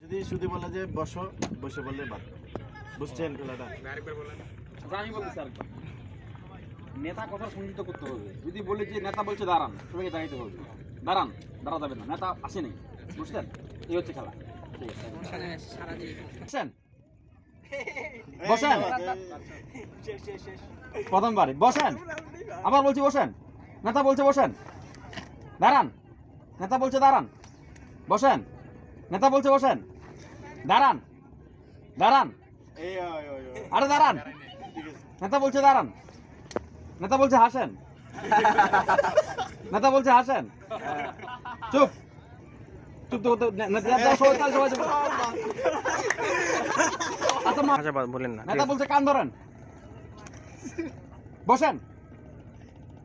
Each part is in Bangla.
যদি শুধু বলে যে বসো, বসে বললে বাদ। বুঝছেন খেলাটা? আরেকবার বলেন। আমি বলতেছি আরেকবার। নেতা কথা সংযুক্ত করতে হবে। যদি বলি যে নেতা বলছে দাঁড়ান, সবাইকে দাঁড়াইতে হবে। দাঁড়ান, দাঁড়া যাবে না, নেতা আসেনি। বুঝলেন? এই হচ্ছে খেলা। ঠিক আছে। বসেন বসেন প্রথমবারে বসেন, আবার বলছি বসেন। নেতা বলছে বসেন, দাঁড়ান। নেতা বলছে দাঁড়ান, বসেন। নেতা বলছে বসেন, দাঁড়ান। দাঁড়ান, আরে দাঁড়ান। নেতা বলছে দাঁড়ান। নেতা বলছে হাসেন। নেতা বলছে হাসেন। চুপ চুপ তো সবাই চুপ। আচ্ছা বলেন না। নেতা বলছে কান ধরেন, বসেন।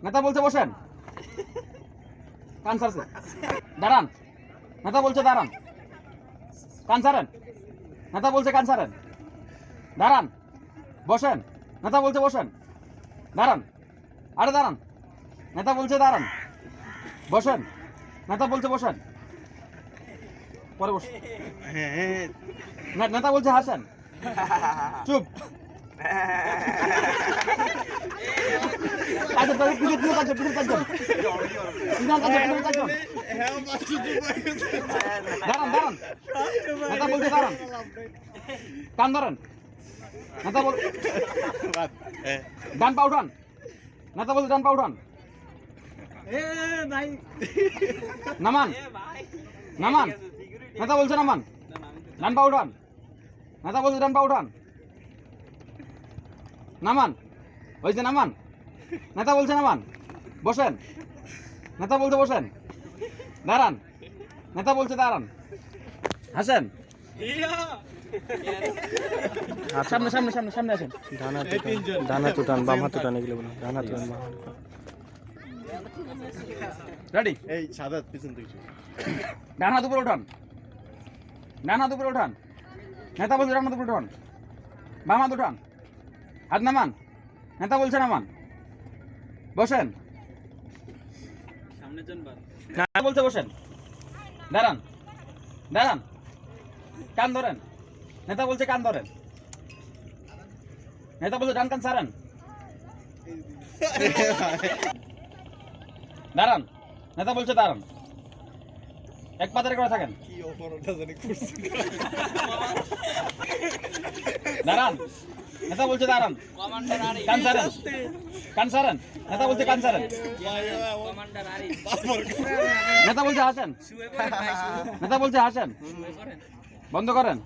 নেতা বলছে বসেন, কান ছাড়ছে। দাঁড়ান। নেতা বলছে দাঁড়ান, কান ছাড়েন। নেতা বলছে কান ছাড়েন। দাঁড়ান, বসেন। নেতা বলছে বসেন, দাঁড়ান। আরে দাঁড়ান। নেতা বলছে দাঁড়ান, বসেন। নেতা বলছে বসেন, পরে বসেন। নেতা বলছে হাসেন। চুপ। দাঁড়ান দাঁড়ান। নেতা বলছে দাঁড়ান, কান ধরেন। নেতা বল ডান পা উঠান। নেতা বলছে ডান পা উঠান। নামান নামান। নেতা বলছে নামান, ডান পা উঠান। নেতা বলছে ডান পা উঠান। নামান, ওই যে নামান। নেতা বলছে নামান, বসেন। নেতা বলছে বসেন, দাঁড়ান। নেতা বলছে দাঁড়ান, হাসেন। সামনে সামনে সামনে সামনে আসেন। ডান হাত উঠান, বাম হাত উঠান, এগুলো বলুন। ডান হাত উঠান, বাম হাত উঠান। রেডি? এই সাদা পিছন থেকে ডান হাত উপরে উঠান। ডান হাত উপরে উঠান। নেতা বলছে ডান হাত উপরে উঠান। বাম হাত উঠান, হাত নামান। নেতা বলছে নামান, বসেন। নেতা বলছে বসেন, দাঁড়ান। দাঁড়ান, কান ধরেন। নেতা বলছে কান ধরেন। নেতা বলছে ডান কান ছাড়েন। দাঁড়ান। নেতা বলছে দাঁড়ান, এক পাতারে করে থাকেন। দাঁড়ান। নেতা বলছে দাঁড়ান, কান ছাড়েন। কান ছাড়েন। নেতা বলছে কান ছাড়েন। নেতা বলছে হাসেন। নেতা বলছে হাসেন, বন্ধ করেন।